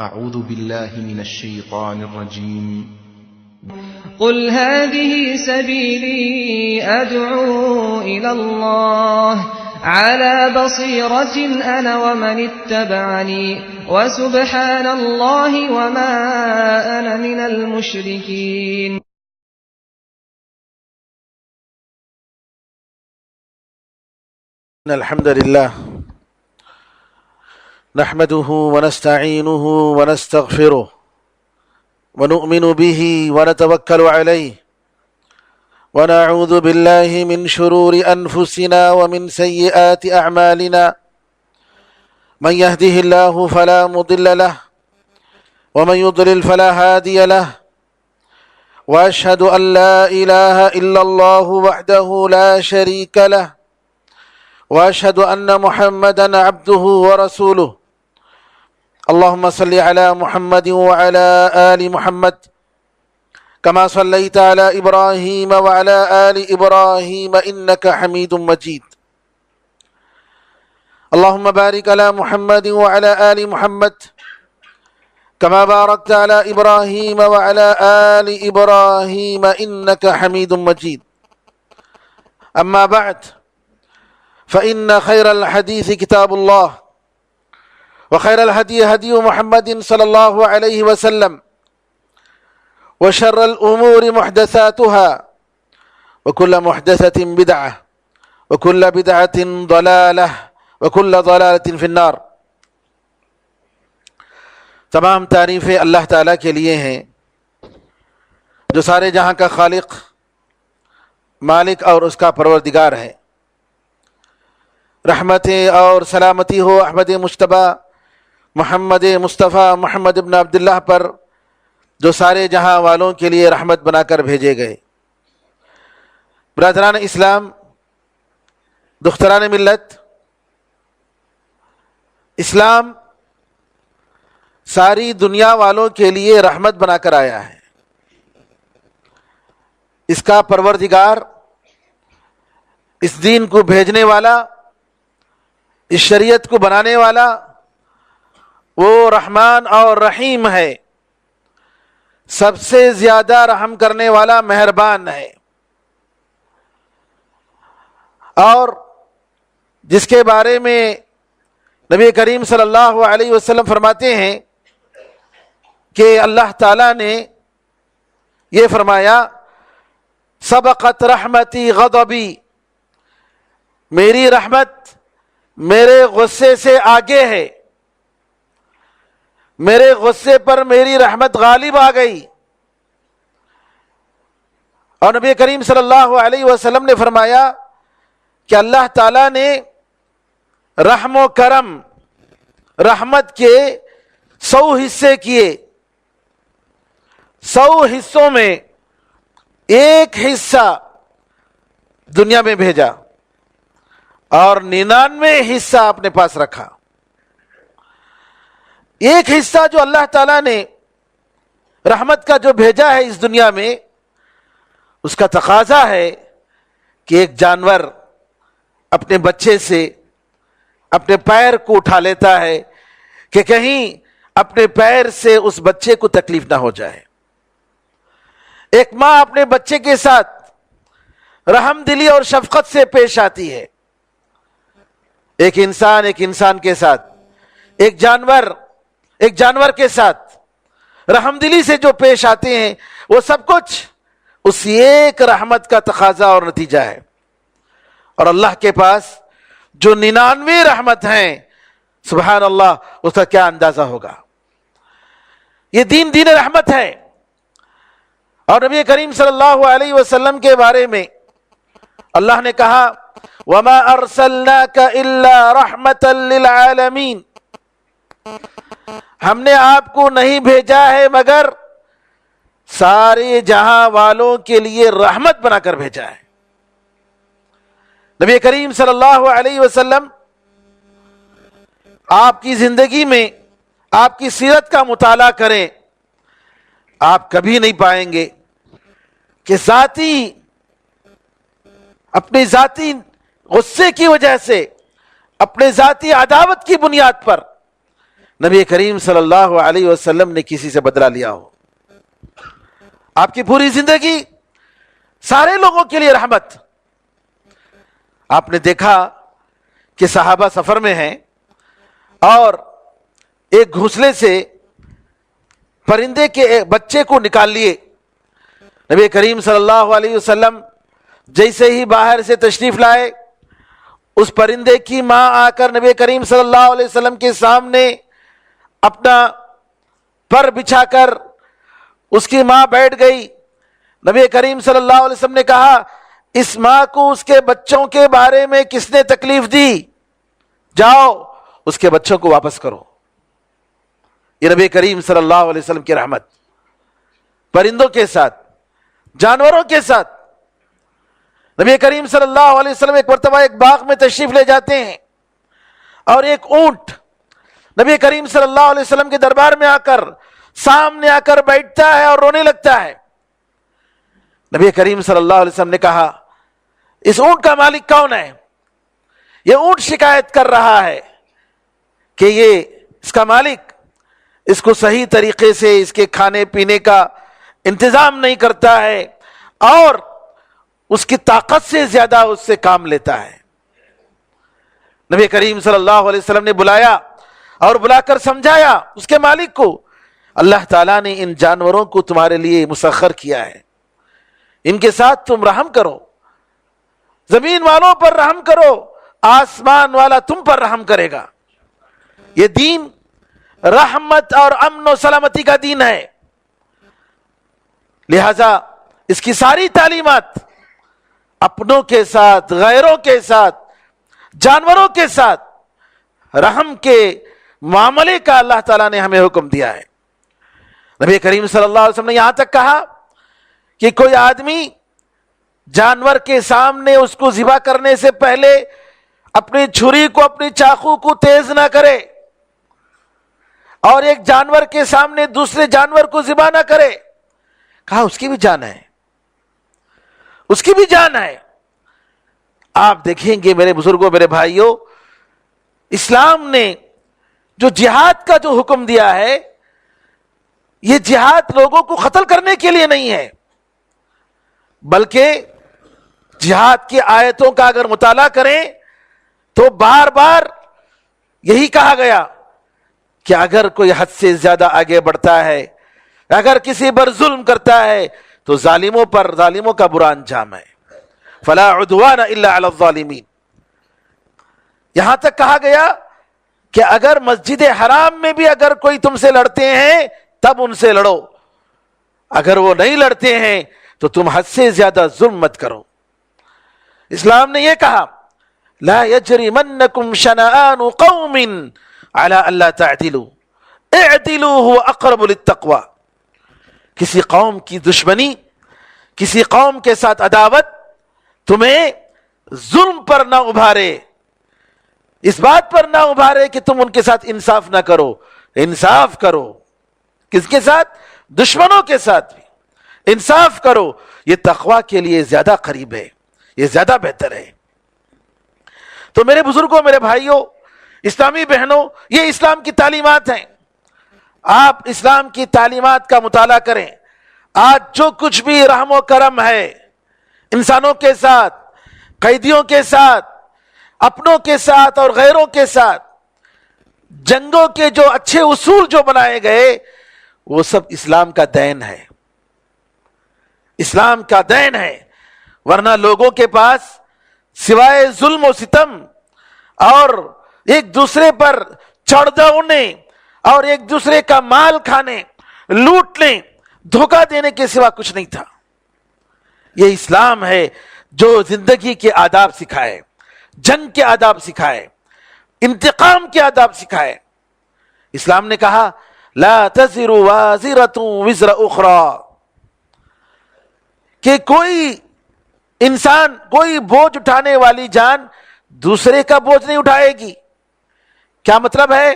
أعوذ بالله من الشيطان الرجيم. قل هذه سبيلي أدعو إلى الله على بصيرة أنا ومن اتبعني وسبحان الله وما أنا من المشركين. الحمد لله نحمده ونستعينه ونستغفره ونؤمن به ونتوكل عليه ونعوذ بالله من شرور أنفسنا ومن سيئات أعمالنا من يهده الله فلا مضل له ومن يضلل فلا هادي له وأشهد أن لا إله إلا الله وحده لا شريك له وأشهد أن محمدًا عبده ورسوله. اللهم صل على محمد وعلى آل محمد كما صليت على إبراهيم وعلى آل إبراهيم إنك حميد مجيد. اللهم بارك على محمد وعلى آل محمد كما باركت على إبراهيم وعلى آل إبراهيم إنك حميد مجيد. أما بعد، فإن خير الحديث كتاب الله وخير الهدي هدي محمد صلى الله عليه وسلم وشر الأمور محدثاتها وكل محدثة بدعة وكل بدعة ضلالة وكل ضلالة في النار. تمام تعریفیں اللہ تعالیٰ کے لیے ہیں جو سارے جہاں کا خالق، مالک اور اس کا پروردگار ہے۔ رحمتیں اور سلامتی ہو احمد مجتبیٰ محمد مصطفیٰ محمد ابن عبداللہ پر، جو سارے جہاں والوں کے لیے رحمت بنا کر بھیجے گئے۔ برادران اسلام، دختران ملت، اسلام ساری دنیا والوں کے لیے رحمت بنا کر آیا ہے۔ اس کا پروردگار، اس دین کو بھیجنے والا، اس شریعت کو بنانے والا، وہ رحمان اور رحیم ہے، سب سے زیادہ رحم کرنے والا مہربان ہے، اور جس کے بارے میں نبی کریم صلی اللہ علیہ وسلم فرماتے ہیں کہ اللہ تعالیٰ نے یہ فرمایا، سبقت رحمتی غضبی، میری رحمت میرے غصے سے آگے ہے، میرے غصے پر میری رحمت غالب آ گئی۔ اور نبی کریم صلی اللہ علیہ وسلم نے فرمایا کہ اللہ تعالیٰ نے رحم و کرم، رحمت کے 100 حصے کیے، 100 حصوں میں ایک حصہ دنیا میں بھیجا اور 99 حصہ اپنے پاس رکھا۔ ایک حصہ جو اللہ تعالیٰ نے رحمت کا جو بھیجا ہے اس دنیا میں، اس کا تقاضا ہے کہ ایک جانور اپنے بچے سے اپنے پیر کو اٹھا لیتا ہے کہ کہیں اپنے پیر سے اس بچے کو تکلیف نہ ہو جائے۔ ایک ماں اپنے بچے کے ساتھ رحم دلی اور شفقت سے پیش آتی ہے۔ ایک انسان کے ساتھ، ایک جانور کے ساتھ رحمدلی سے جو پیش آتے ہیں، وہ سب کچھ اس ایک رحمت کا تقاضا اور نتیجہ ہے۔ اور اللہ کے پاس جو 99 رحمت ہیں، سبحان اللہ، اس کا کیا اندازہ ہوگا۔ یہ دین رحمت ہے۔ اور نبی کریم صلی اللہ علیہ وسلم کے بارے میں اللہ نے کہا، وَمَا أَرْسَلْنَاكَ إِلَّا رَحْمَةً لِلْعَالَمِينَ، ہم نے آپ کو نہیں بھیجا ہے مگر سارے جہاں والوں کے لیے رحمت بنا کر بھیجا ہے۔ نبی کریم صلی اللہ علیہ وسلم، آپ کی زندگی میں آپ کی سیرت کا مطالعہ کریں، آپ کبھی نہیں پائیں گے کہ اپنی ذاتی غصے کی وجہ سے، اپنے ذاتی عداوت کی بنیاد پر نبی کریم صلی اللہ علیہ وسلم نے کسی سے بدلہ لیا ہو. آپ کی پوری زندگی سارے لوگوں کے لیے رحمت. آپ نے دیکھا کہ صحابہ سفر میں ہیں اور ایک گھونسلے سے پرندے کے ایک بچے کو نکال لیے. نبی کریم صلی اللہ علیہ وسلم جیسے ہی باہر سے تشریف لائے، اس پرندے کی ماں آ کر نبی کریم صلی اللہ علیہ وسلم کے سامنے اپنا پر بچھا کر اس کی ماں بیٹھ گئی. نبی کریم صلی اللہ علیہ وسلم نے کہا، اس ماں کو اس کے بچوں کے بارے میں کس نے تکلیف دی؟ جاؤ اس کے بچوں کو واپس کرو. یہ نبی کریم صلی اللہ علیہ وسلم کی رحمت. پرندوں کے ساتھ، جانوروں کے ساتھ. نبی کریم صلی اللہ علیہ وسلم ایک مرتبہ ایک باغ میں تشریف لے جاتے ہیں اور ایک اونٹ نبی کریم صلی اللہ علیہ وسلم کے دربار میں آ کر سامنے آ کر بیٹھتا ہے اور رونے لگتا ہے. نبی کریم صلی اللہ علیہ وسلم نے کہا، اس اونٹ کا مالک کون ہے؟ یہ اونٹ شکایت کر رہا ہے کہ یہ اس کا مالک اس کو صحیح طریقے سے اس کے کھانے پینے کا انتظام نہیں کرتا ہے اور اس کی طاقت سے زیادہ اس سے کام لیتا ہے. نبی کریم صلی اللہ علیہ وسلم نے بلایا اور بلا کر سمجھایا اس کے مالک کو، اللہ تعالیٰ نے ان جانوروں کو تمہارے لیے مسخر کیا ہے، ان کے ساتھ تم رحم کرو، زمین والوں پر رحم کرو، آسمان والا تم پر رحم کرے گا. یہ دین رحمت اور امن و سلامتی کا دین ہے. لہذا اس کی ساری تعلیمات اپنوں کے ساتھ، غیروں کے ساتھ، جانوروں کے ساتھ رحم کے معاملے کا اللہ تعالیٰ نے ہمیں حکم دیا ہے. نبی کریم صلی اللہ علیہ وسلم نے یہاں تک کہا کہ کوئی آدمی جانور کے سامنے اس کو ذبح کرنے سے پہلے اپنی چھری کو، اپنی چاقو کو تیز نہ کرے اور ایک جانور کے سامنے دوسرے جانور کو ذبح نہ کرے. کہا اس کی بھی جان ہے، اس کی بھی جان ہے. آپ دیکھیں گے میرے بزرگوں، میرے بھائیوں، اسلام نے جو جہاد کا جو حکم دیا ہے، یہ جہاد لوگوں کو قتل کرنے کے لیے نہیں ہے، بلکہ جہاد کی آیتوں کا اگر مطالعہ کریں تو بار بار یہی کہا گیا کہ اگر کوئی حد سے زیادہ آگے بڑھتا ہے، اگر کسی پر ظلم کرتا ہے تو ظالموں کا برا انجام ہے. فلا عدوان الا علی الظالمین. یہاں تک کہا گیا کہ اگر مسجد حرام میں بھی اگر کوئی تم سے لڑتے ہیں تب ان سے لڑو، اگر وہ نہیں لڑتے ہیں تو تم حد سے زیادہ ظلم مت کرو. اسلام نے یہ کہا، لا یجرمنکم شنآن قوم علی الا تعدلوا اعدلوا هو اقرب للتقوی. کسی قوم کی دشمنی، کسی قوم کے ساتھ عداوت تمہیں ظلم پر نہ ابھارے، اس بات پر نہ ابھارے کہ تم ان کے ساتھ انصاف نہ کرو. انصاف کرو. کس کے ساتھ؟ دشمنوں کے ساتھ بھی انصاف کرو. یہ تقوی کے لیے زیادہ قریب ہے، یہ زیادہ بہتر ہے. تو میرے بزرگوں، میرے بھائیوں، اسلامی بہنوں، یہ اسلام کی تعلیمات ہیں. آپ اسلام کی تعلیمات کا مطالعہ کریں. آج جو کچھ بھی رحم و کرم ہے انسانوں کے ساتھ، قیدیوں کے ساتھ، اپنوں کے ساتھ اور غیروں کے ساتھ، جنگوں کے جو اچھے اصول جو بنائے گئے، وہ سب اسلام کا دین ہے، اسلام کا دین ہے. ورنہ لوگوں کے پاس سوائے ظلم و ستم اور ایک دوسرے پر چڑھ دوڑنے اور ایک دوسرے کا مال کھانے، لوٹنے، دھوکہ دینے کے سوا کچھ نہیں تھا. یہ اسلام ہے جو زندگی کے آداب سکھائے، جنگ کے آداب سکھائے، انتقام کے آداب سکھائے. اسلام نے کہا لا تزر وازرۃ وزر اخرى، کہ کوئی انسان، کوئی بوجھ اٹھانے والی جان دوسرے کا بوجھ نہیں اٹھائے گی. کیا مطلب ہے؟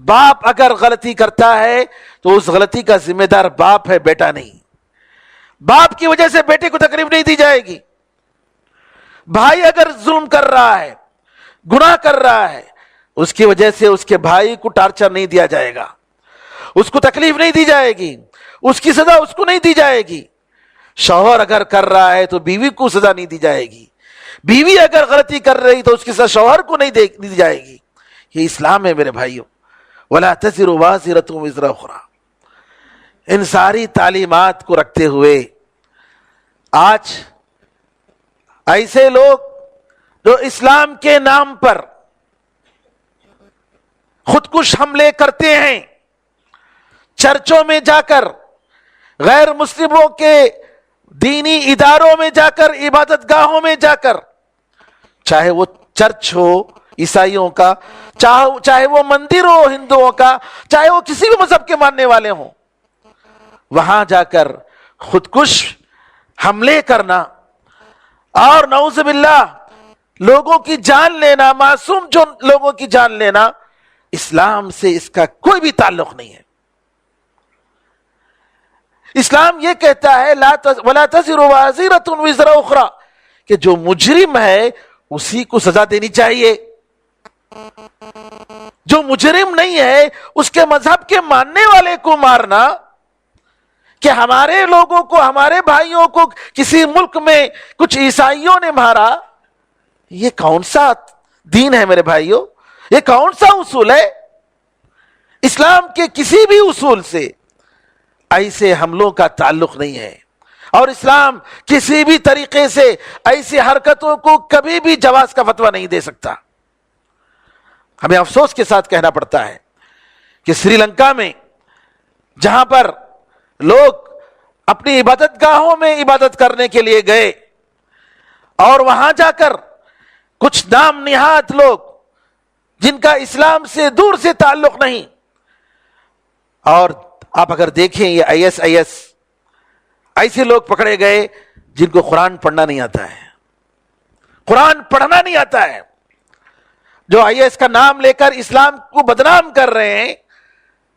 باپ اگر غلطی کرتا ہے تو اس غلطی کا ذمہ دار باپ ہے، بیٹا نہیں. باپ کی وجہ سے بیٹے کو تکلیف نہیں دی جائے گی. بھائی اگر ظلم کر رہا ہے، گناہ کر رہا ہے، اس کی وجہ سے اس کے بھائی کو ٹارچر نہیں دیا جائے گا، اس کو تکلیف نہیں دی جائے گی، اس کی سزا اس کو نہیں دی جائے گی۔ شوہر اگر کر رہا ہے تو بیوی کو سزا نہیں دی جائے گی، بیوی اگر غلطی کر رہی تو اس کی سزا شوہر کو نہیں دی جائے گی۔ یہ اسلام ہے میرے بھائیوں۔ وَلَا تَزِرُ وَازِرَةٌ وِزْرَ أُخْرَىٰ۔ ان ساری تعلیمات کو رکھتے ہوئے آج ایسے لوگ جو اسلام کے نام پر خودکش حملے کرتے ہیں، چرچوں میں جا کر، غیر مسلموں کے دینی اداروں میں جا کر، عبادت گاہوں میں جا کر، چاہے وہ چرچ ہو عیسائیوں کا، چاہے وہ مندر ہو ہندوؤں کا، چاہے وہ کسی بھی مذہب کے ماننے والے ہوں، وہاں جا کر خودکش حملے کرنا اور نعوذ باللہ لوگوں کی جان لینا، معصوم جو لوگوں کی جان لینا، اسلام سے اس کا کوئی بھی تعلق نہیں ہے۔ اسلام یہ کہتا ہے وَلَا تَزِرُ وَازِرَةٌ وِزْرَ أُخْرَىٰ، کہ جو مجرم ہے اسی کو سزا دینی چاہیے، جو مجرم نہیں ہے اس کے مذہب کے ماننے والے کو مارنا، کہ ہمارے لوگوں کو، ہمارے بھائیوں کو کسی ملک میں کچھ عیسائیوں نے مارا، یہ کون سا دین ہے میرے بھائیوں؟ یہ کون سا اصول ہے؟ اسلام کے کسی بھی اصول سے ایسے حملوں کا تعلق نہیں ہے، اور اسلام کسی بھی طریقے سے ایسی حرکتوں کو کبھی بھی جواز کا فتویٰ نہیں دے سکتا۔ ہمیں افسوس کے ساتھ کہنا پڑتا ہے کہ سری لنکا میں جہاں پر لوگ اپنی عبادت گاہوں میں عبادت کرنے کے لیے گئے اور وہاں جا کر کچھ نام نہاد لوگ جن کا اسلام سے دور سے تعلق نہیں، اور آپ اگر دیکھیں یہ ISIS ایسے لوگ پکڑے گئے جن کو قرآن پڑھنا نہیں آتا ہے، قرآن پڑھنا نہیں آتا ہے، جو IS کا نام لے کر اسلام کو بدنام کر رہے ہیں۔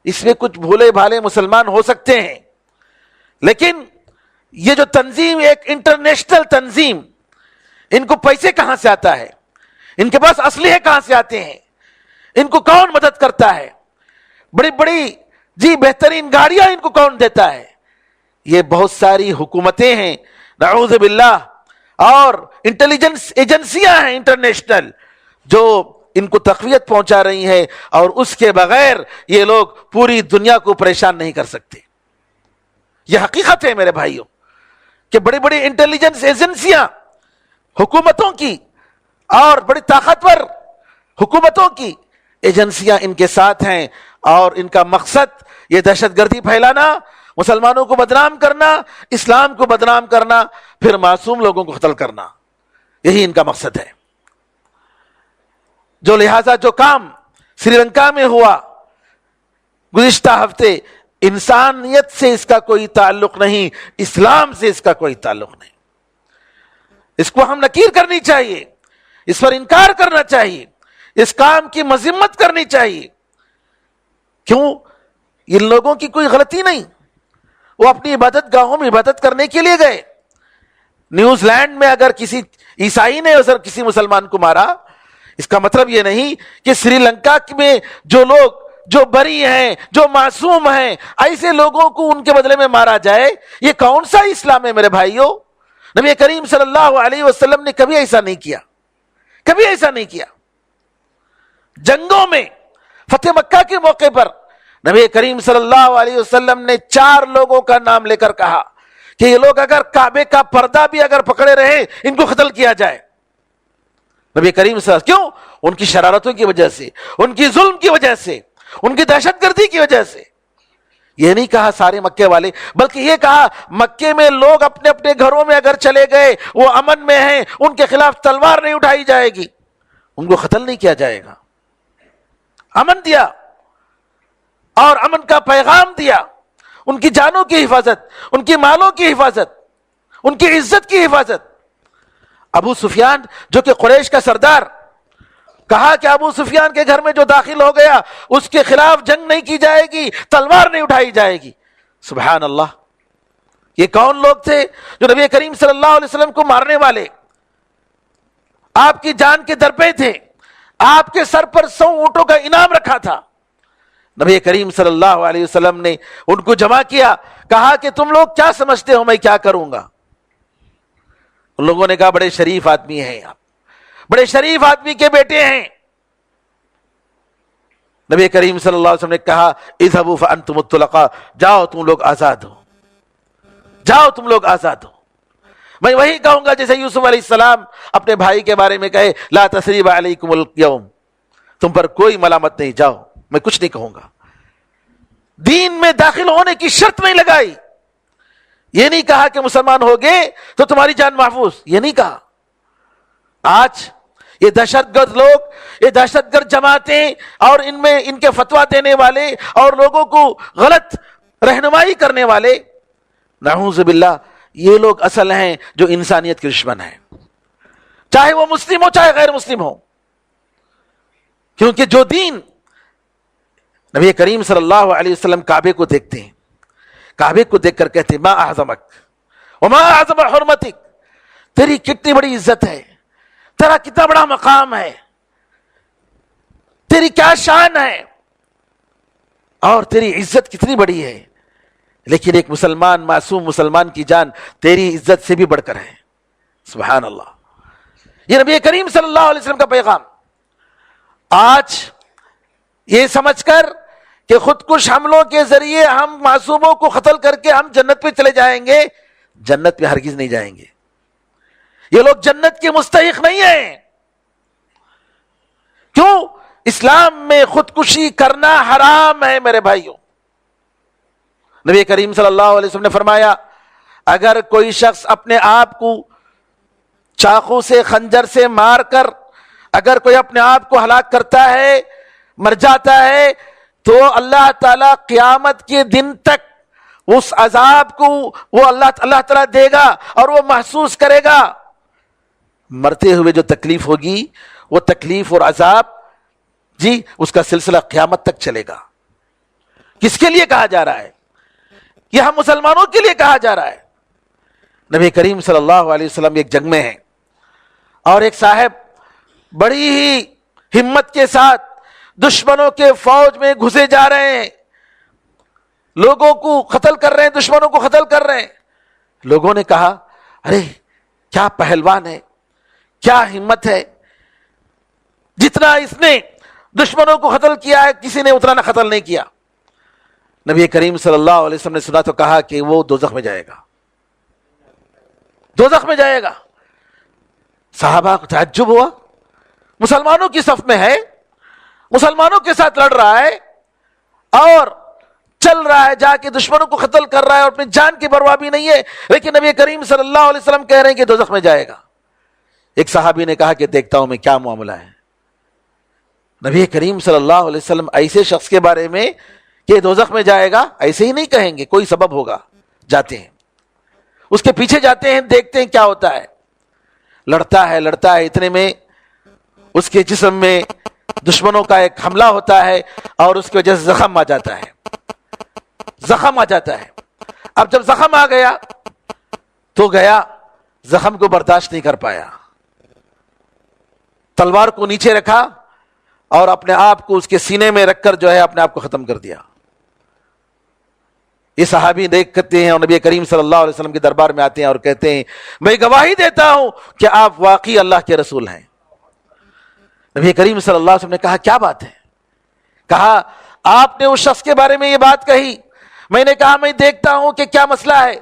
اس میں کچھ بھولے بھالے مسلمان ہو سکتے ہیں، لیکن یہ جو تنظیم، ایک انٹرنیشنل تنظیم، ان کو پیسے کہاں سے آتا ہے؟ ان کے پاس اسلحے کہاں سے آتے ہیں؟ ان کو کون مدد کرتا ہے؟ بڑی بڑی بہترین گاڑیاں ان کو کون دیتا ہے؟ یہ بہت ساری حکومتیں ہیں نعوذ باللہ، اور انٹیلیجنس ایجنسیاں ہیں انٹرنیشنل جو ان کو تقویت پہنچا رہی ہیں، اور اس کے بغیر یہ لوگ پوری دنیا کو پریشان نہیں کر سکتے۔ یہ حقیقت ہے میرے بھائیوں کہ بڑی بڑی انٹیلیجنس ایجنسیاں حکومتوں کی اور بڑی طاقتور حکومتوں کی ایجنسیاں ان کے ساتھ ہیں، اور ان کا مقصد یہ دہشت گردی پھیلانا، مسلمانوں کو بدنام کرنا، اسلام کو بدنام کرنا، پھر معصوم لوگوں کو قتل کرنا، یہی ان کا مقصد ہے۔ جو لہذا جو کام سری لنکا میں ہوا گزشتہ ہفتے، انسانیت سے اس کا کوئی تعلق نہیں، اسلام سے اس کا کوئی تعلق نہیں۔ اس کو ہم نکیر کرنی چاہیے، اس پر انکار کرنا چاہیے، اس کام کی مذمت کرنی چاہیے۔ کیوں؟ ان لوگوں کی کوئی غلطی نہیں، وہ اپنی عبادت گاہوں میں عبادت کرنے کے لیے گئے۔ نیوزی لینڈ میں اگر کسی عیسائی نے اگر کسی مسلمان کو مارا، اس کا مطلب یہ نہیں کہ سری لنکا میں جو لوگ جو بری ہیں، جو معصوم ہیں، ایسے لوگوں کو ان کے بدلے میں مارا جائے۔ یہ کون سا اسلام ہے میرے بھائیوں؟ نبی کریم صلی اللہ علیہ وسلم نے کبھی ایسا نہیں کیا، کبھی ایسا نہیں کیا۔ جنگوں میں فتح مکہ کے موقع پر نبی کریم صلی اللہ علیہ وسلم نے 4 لوگوں کا نام لے کر کہا کہ یہ لوگ اگر کعبے کا پردہ بھی اگر پکڑے رہے، ان کو قتل کیا جائے۔ نبی کریم صلی اللہ علیہ وسلم کیوں؟ ان کی شرارتوں کی وجہ سے، ان کی ظلم کی وجہ سے، ان کی دہشت گردی کی وجہ سے۔ یہ نہیں کہا سارے مکے والے، بلکہ یہ کہا مکے میں لوگ اپنے اپنے گھروں میں اگر چلے گئے، وہ امن میں ہیں، ان کے خلاف تلوار نہیں اٹھائی جائے گی، ان کو قتل نہیں کیا جائے گا۔ امن دیا اور امن کا پیغام دیا، ان کی جانوں کی حفاظت، ان کی مالوں کی حفاظت، ان کی عزت کی حفاظت۔ ابو سفیان جو کہ قریش کا سردار، کہا کہ ابو سفیان کے گھر میں جو داخل ہو گیا اس کے خلاف جنگ نہیں کی جائے گی، تلوار نہیں اٹھائی جائے گی۔ سبحان اللہ، یہ کون لوگ تھے جو نبی کریم صلی اللہ علیہ وسلم کو مارنے والے، آپ کی جان کے درپے تھے، آپ کے سر پر 100 اونٹوں کا انعام رکھا تھا. نبی کریم صلی اللہ علیہ وسلم نے ان کو جمع کیا, کہا کہ تم لوگ کیا سمجھتے ہو میں کیا کروں گا؟ ان لوگوں نے کہا بڑے شریف آدمی ہیں آپ, بڑے شریف آدمی کے بیٹے ہیں. نبی کریم صلی اللہ علیہ وسلم نے کہا اذهبوا فانتم الطلقاء, جاؤ تم لوگ آزاد ہو, جاؤ تم لوگ آزاد ہو. میں وہی کہوں گا جیسے یوسف علیہ السلام اپنے بھائی کے بارے میں کہے لا تثریب علیکم اليوم, تم پر کوئی ملامت نہیں, جاؤ میں کچھ نہیں کہوں گا. دین میں داخل ہونے کی شرط نہیں لگائی, یہ نہیں کہا کہ مسلمان ہو گئے تو تمہاری جان محفوظ, یہ نہیں کہا. آج یہ دہشت گرد لوگ, یہ دہشت گرد جماعتیں اور ان میں ان کے فتویٰ دینے والے اور لوگوں کو غلط رہنمائی کرنے والے, نعوذ باللہ, یہ لوگ اصل ہیں جو انسانیت کے دشمن ہیں, چاہے وہ مسلم ہو چاہے غیر مسلم ہو. کیونکہ جو دین, نبی کریم صلی اللہ علیہ وسلم کعبے کو دیکھتے ہیں, کعبے کو دیکھ کر کہتے ہیں ما اعظمک وما اعظم حرمتک, تیری کتنی بڑی عزت ہے, تیرا کتنا بڑا مقام ہے, تیری کیا شان ہے, اور تیری عزت کتنی بڑی ہے. لیکن ایک مسلمان, معصوم مسلمان کی جان تیری عزت سے بھی بڑھ کر ہے. سبحان اللہ. یہ نبی کریم صلی اللہ علیہ وسلم کا پیغام. آج یہ سمجھ کر کہ خودکش حملوں کے ذریعے ہم معصوموں کو قتل کر کے ہم جنت پہ چلے جائیں گے, جنت پہ ہرگز نہیں جائیں گے. یہ لوگ جنت کے مستحق نہیں ہیں. کیوں؟ اسلام میں خودکشی کرنا حرام ہے میرے بھائیوں. نبی کریم صلی اللہ علیہ وسلم نے فرمایا اگر کوئی شخص اپنے آپ کو چاقو سے, خنجر سے مار کر اگر کوئی اپنے آپ کو ہلاک کرتا ہے, مر جاتا ہے, تو اللہ تعالی قیامت کے دن تک اس عذاب کو وہ اللہ تعالی دے گا اور وہ محسوس کرے گا. مرتے ہوئے جو تکلیف ہوگی وہ تکلیف اور عذاب جی اس کا سلسلہ قیامت تک چلے گا. کس کے لیے کہا جا رہا ہے؟ یہ ہم مسلمانوں کے لیے کہا جا رہا ہے. نبی کریم صلی اللہ علیہ وسلم ایک جنگ میں ہیں اور ایک صاحب بڑی ہی ہمت کے ساتھ دشمنوں کے فوج میں گھسے جا رہے ہیں, لوگوں کو قتل کر رہے ہیں, دشمنوں کو قتل کر رہے ہیں. لوگوں نے کہا ارے کیا پہلوان ہے, کیا ہمت ہے, جتنا اس نے دشمنوں کو قتل کیا ہے کسی نے اتنا نہ قتل نہیں کیا. نبی کریم صلی اللہ علیہ وسلم نے سنا تو کہا کہ وہ دوزخ میں جائے گا, دوزخ میں جائے گا. صحابہ کو تعجب ہوا, مسلمانوں کی صف میں ہے, مسلمانوں کے ساتھ لڑ رہا ہے اور چل رہا ہے, جا کے دشمنوں کو قتل کر رہا ہے اور اپنی جان کی پرواہ بھی نہیں ہے, لیکن نبی کریم صلی اللہ علیہ وسلم کہہ رہے ہیں کہ دوزخ میں جائے گا. ایک صحابی نے کہا کہ دیکھتا ہوں میں کیا معاملہ ہے. نبی کریم صلی اللہ علیہ وسلم ایسے شخص کے بارے میں کہ دوزخ میں جائے گا ایسے ہی نہیں کہیں گے, کوئی سبب ہوگا. جاتے ہیں, اس کے پیچھے جاتے ہیں, دیکھتے ہیں کیا ہوتا ہے. لڑتا ہے, اتنے میں اس کے جسم میں دشمنوں کا ایک حملہ ہوتا ہے اور اس کی وجہ سے زخم آ جاتا ہے, زخم آ جاتا ہے. اب جب زخم آ گیا تو گیا, زخم کو برداشت نہیں کر پایا, تلوار کو نیچے رکھا اور اپنے آپ کو اس کے سینے میں رکھ کر جو ہے اپنے آپ کو ختم کر دیا. یہ صحابی دیکھتے ہیں اور نبی کریم صلی اللہ علیہ وسلم کے دربار میں آتے ہیں اور کہتے ہیں میں گواہی دیتا ہوں کہ آپ واقعی اللہ کے رسول ہیں. نبی کریم صلی اللہ علیہ وسلم نے کہا کیا بات ہے؟ کہا آپ نے اس شخص کے بارے میں یہ بات کہی, میں نے کہا میں دیکھتا ہوں کہ کیا مسئلہ ہے.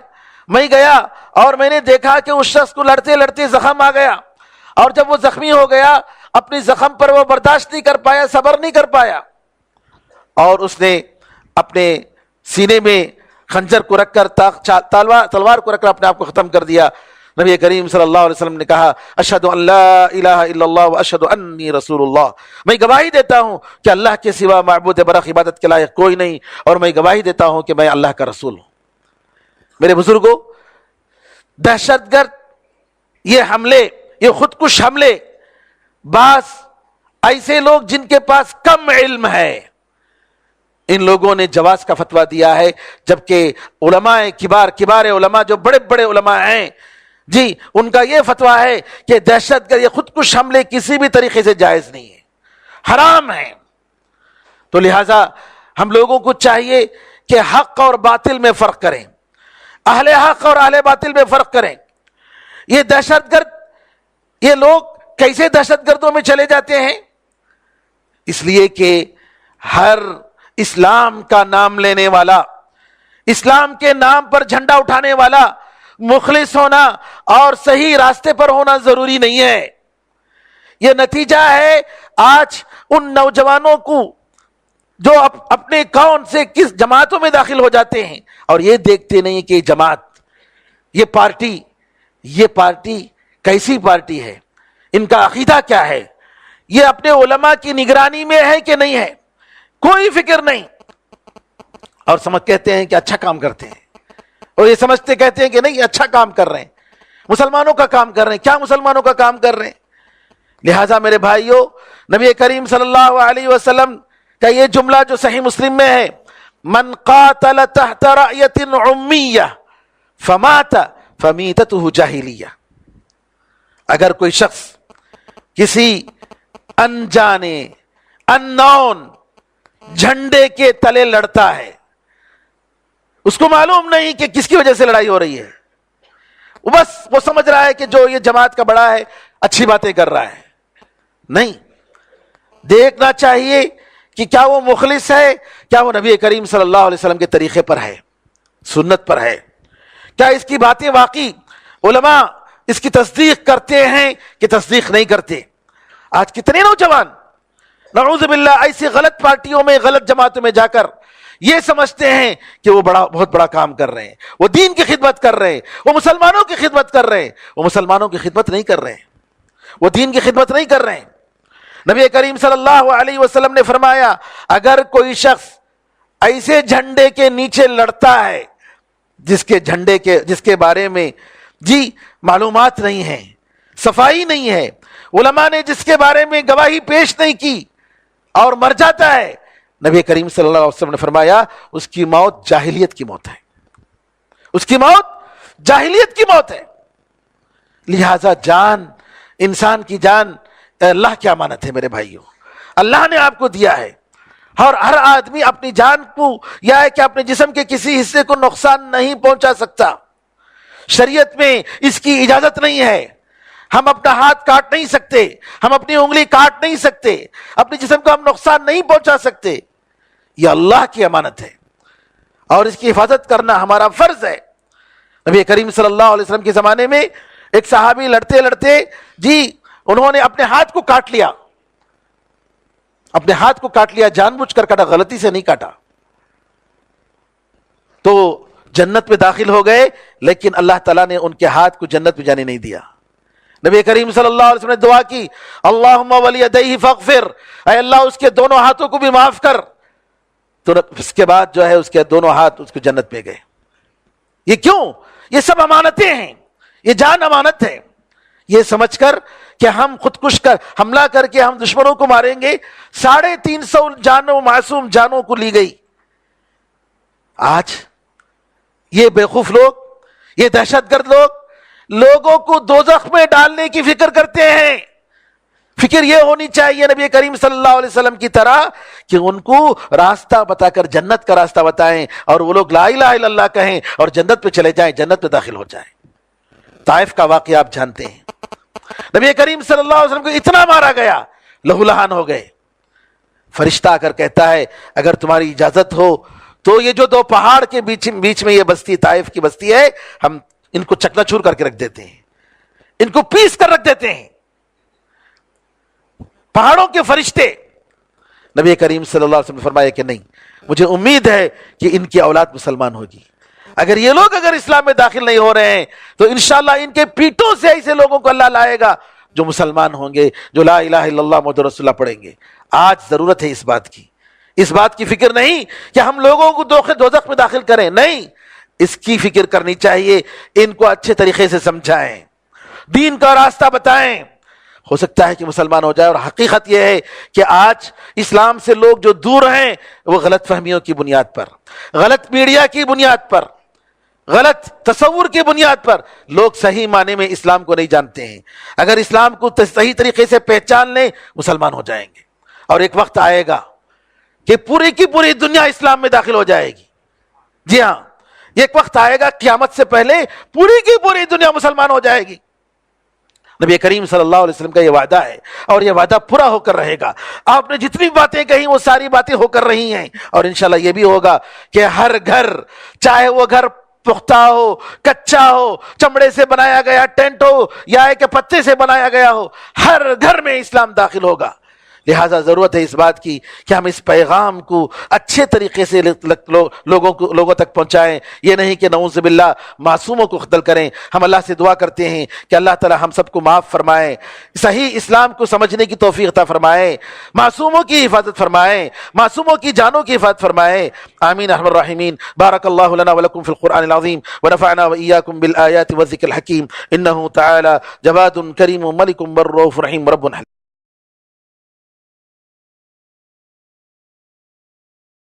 میں گیا اور میں نے دیکھا کہ اس شخص کو لڑتے لڑتے زخم آ گیا, اور جب وہ زخمی ہو گیا اپنی زخم پر وہ برداشت نہیں کر پایا, صبر نہیں کر پایا, اور اس نے اپنے سینے میں خنجر کو رکھ کر تلوار کو رکھ کر اپنے آپ کو ختم کر دیا. نبی کریم صلی اللہ علیہ وسلم نے کہا اشہد ان لا الہ الا اللہ واشہد انی رسول اللہ, میں گواہی دیتا ہوں کہ اللہ کے سوا معبود برحق عبادت کے لائق کوئی نہیں, اور میں گواہی دیتا ہوں کہ میں اللہ کا رسول ہوں. میرے بزرگوں, دہشت گرد یہ حملے, یہ خودکش حملے, بعض ایسے لوگ جن کے پاس کم علم ہے ان لوگوں نے جواز کا فتویٰ دیا ہے, جبکہ علماء کبار علماء جو بڑے بڑے علماء ہیں جی ان کا یہ فتویٰ ہے کہ دہشت گرد یہ خودکش حملے کسی بھی طریقے سے جائز نہیں ہے. حرام ہیں۔ تو لہذا ہم لوگوں کو چاہیے کہ حق اور باطل میں فرق کریں، اہل حق اور اہل باطل میں فرق کریں۔ یہ دہشت گرد، یہ لوگ کیسے دہشت گردوں میں چلے جاتے ہیں؟ اس لیے کہ ہر اسلام کا نام لینے والا، اسلام کے نام پر جھنڈا اٹھانے والا مخلص ہونا اور صحیح راستے پر ہونا ضروری نہیں ہے۔ یہ نتیجہ ہے آج ان نوجوانوں کو جو اپنے کون سے کس جماعتوں میں داخل ہو جاتے ہیں اور یہ دیکھتے نہیں کہ جماعت، یہ پارٹی کیسی پارٹی ہے، ان کا عقیدہ کیا ہے، یہ اپنے علماء کی نگرانی میں ہے کہ نہیں ہے، کوئی فکر نہیں، اور سمجھ کہتے ہیں کہ اچھا کام کرتے ہیں، اور یہ سمجھتے کہتے ہیں کہ نہیں اچھا کام کر رہے ہیں، مسلمانوں کا کام کر رہے ہیں۔ کیا مسلمانوں کا کام کر رہے ہیں؟ لہٰذا میرے بھائیوں، نبی کریم صلی اللہ علیہ وسلم کا یہ جملہ جو صحیح مسلم میں ہے، من قاتل تحت رأیت عمیہ فمات فمیتته جاہلیہ، اگر کوئی شخص کسی انجانے unknown جھنڈے کے تلے لڑتا ہے، اس کو معلوم نہیں کہ کس کی وجہ سے لڑائی ہو رہی ہے، بس وہ سمجھ رہا ہے کہ جو یہ جماعت کا بڑا ہے اچھی باتیں کر رہا ہے، نہیں، دیکھنا چاہیے کہ کیا وہ مخلص ہے، کیا وہ نبی کریم صلی اللہ علیہ وسلم کے طریقے پر ہے، سنت پر ہے، کیا اس کی باتیں واقعی علماء اس کی تصدیق کرتے ہیں کہ تصدیق نہیں کرتے۔ آج کتنے نوجوان نعوذ باللہ ایسی غلط پارٹیوں میں، غلط جماعتوں میں جا کر یہ سمجھتے ہیں کہ وہ بہت بڑا کام کر رہے ہیں، وہ دین کی خدمت کر رہے ہیں، وہ مسلمانوں کی خدمت کر رہے ہیں، وہ مسلمانوں کی خدمت نہیں کر رہے ہیں، وہ دین کی خدمت نہیں کر رہے ہیں۔ نبی کریم صلی اللہ علیہ وسلم نے فرمایا، اگر کوئی شخص ایسے جھنڈے کے نیچے لڑتا ہے جس کے بارے میں معلومات نہیں ہے، صفائی نہیں ہے، علماء نے جس کے بارے میں گواہی پیش نہیں کی، اور مر جاتا ہے، نبی کریم صلی اللہ علیہ وسلم نے فرمایا اس کی موت جاہلیت کی موت ہے، اس کی موت جاہلیت کی موت ہے۔ لہذا جان، انسان کی جان اللہ کی امانت ہے میرے بھائیوں، اللہ نے آپ کو دیا ہے، اور ہر آدمی اپنی جان کو یا ہے کہ اپنے جسم کے کسی حصے کو نقصان نہیں پہنچا سکتا، شریعت میں اس کی اجازت نہیں ہے۔ ہم اپنا ہاتھ کاٹ نہیں سکتے، ہم اپنی انگلی کاٹ نہیں سکتے، اپنے جسم کو ہم نقصان نہیں پہنچا سکتے، یہ اللہ کی امانت ہے اور اس کی حفاظت کرنا ہمارا فرض ہے۔ نبی کریم صلی اللہ علیہ وسلم کے زمانے میں ایک صحابی لڑتے لڑتے انہوں نے اپنے ہاتھ کو کاٹ لیا، اپنے ہاتھ کو کاٹ لیا، جان بوجھ کر کاٹا، غلطی سے نہیں کاٹا، تو جنت میں داخل ہو گئے، لیکن اللہ تعالیٰ نے ان کے ہاتھ کو جنت میں جانے نہیں دیا۔ نبی کریم صلی اللہ علیہ وسلم نے دعا کی، اللہم ولیدیہ فاغفر، اے اللہ اس کے دونوں ہاتھوں کو بھی معاف کر، تو اس کے بعد جو ہے اس کے دونوں ہاتھ اس کو جنت میں گئے۔ یہ کیوں؟ یہ سب امانتیں ہیں، یہ جان امانت ہے، یہ سمجھ کر کہ ہم خودکش کر حملہ کر کے ہم دشمنوں کو ماریں گے، 350 جانوں، معصوم جانوں کو لی گئی۔ آج یہ بیوقوف لوگ، یہ دہشت گرد لوگوں کو دوزخ میں ڈالنے کی فکر کرتے ہیں۔ فکر یہ ہونی چاہیے نبی کریم صلی اللہ علیہ وسلم کی طرح کہ ان کو راستہ بتا کر جنت کا راستہ بتائیں، اور وہ لوگ لا الہ الا اللہ کہیں اور جنت پہ چلے جائیں، جنت میں داخل ہو جائیں۔ طائف کا واقعہ آپ جانتے ہیں، نبی کریم صلی اللہ علیہ وسلم کو اتنا مارا گیا، لہو لہان ہو گئے۔ فرشتہ آ کر کہتا ہے اگر تمہاری اجازت ہو تو یہ جو 2 پہاڑ کے بیچ میں یہ بستی طائف کی بستی ہے، ہم ان کو چکنا چور کر کے رکھ دیتے ہیں، ان کو پیس کر رکھ دیتے ہیں۔ پہاڑوں کے فرشتے، نبی کریم صلی اللہ علیہ وسلم نے فرمایا کہ نہیں، مجھے امید ہے کہ ان کی اولاد مسلمان ہوگی، اگر یہ لوگ اسلام میں داخل نہیں ہو رہے ہیں تو انشاءاللہ ان کے پیٹوں سے ایسے لوگوں کو اللہ لائے گا جو مسلمان ہوں گے، جو لا الہ الا اللہ محمد رسول اللہ پڑھیں گے۔ آج ضرورت ہے اس بات کی فکر نہیں کہ ہم لوگوں کو دوزخ میں داخل کریں، نہیں، اس کی فکر کرنی چاہیے، ان کو اچھے طریقے سے سمجھائیں، دین کا راستہ بتائیں، ہو سکتا ہے کہ مسلمان ہو جائے۔ اور حقیقت یہ ہے کہ آج اسلام سے لوگ جو دور ہیں وہ غلط فہمیوں کی بنیاد پر، غلط میڈیا کی بنیاد پر، غلط تصور کی بنیاد پر لوگ صحیح معنی میں اسلام کو نہیں جانتے ہیں۔ اگر اسلام کو صحیح طریقے سے پہچان لیں مسلمان ہو جائیں گے، اور ایک وقت آئے گا کہ پوری کی پوری دنیا اسلام میں داخل ہو جائے گی. جی ہاں، ایک وقت آئے گا قیامت سے پہلے پوری کی پوری دنیا مسلمان ہو جائے گی. نبی کریم صلی اللہ علیہ وسلم کا یہ وعدہ ہے اور یہ وعدہ پورا ہو کر رہے گا. آپ نے جتنی باتیں کہیں وہ ساری باتیں ہو کر رہی ہیں، اور انشاءاللہ یہ بھی ہوگا کہ ہر گھر، چاہے وہ گھر پختہ ہو، کچا ہو، چمڑے سے بنایا گیا ٹینٹ ہو یا ایک پتے سے بنایا گیا ہو، ہر گھر میں اسلام داخل ہوگا. لہٰذا ضرورت ہے اس بات کی کہ ہم اس پیغام کو اچھے طریقے سے لوگوں تک پہنچائیں. یہ نہیں کہ نعوذ باللہ معصوموں کو قتل کریں. ہم اللہ سے دعا کرتے ہیں کہ اللہ تعالی ہم سب کو معاف فرمائے، صحیح اسلام کو سمجھنے کی توفیق عطا فرمائے، معصوموں کی حفاظت فرمائے، معصوموں کی جانوں کی حفاظت فرمائے. آمین ارحم الراحمین. بارک اللہ لنا ولکم فی القرآن العظیم ونفعنا وإیاکم بالآیات والذکر الحکیم. انہ تعالی جواد کریم ملک بر رؤوف رحیم رب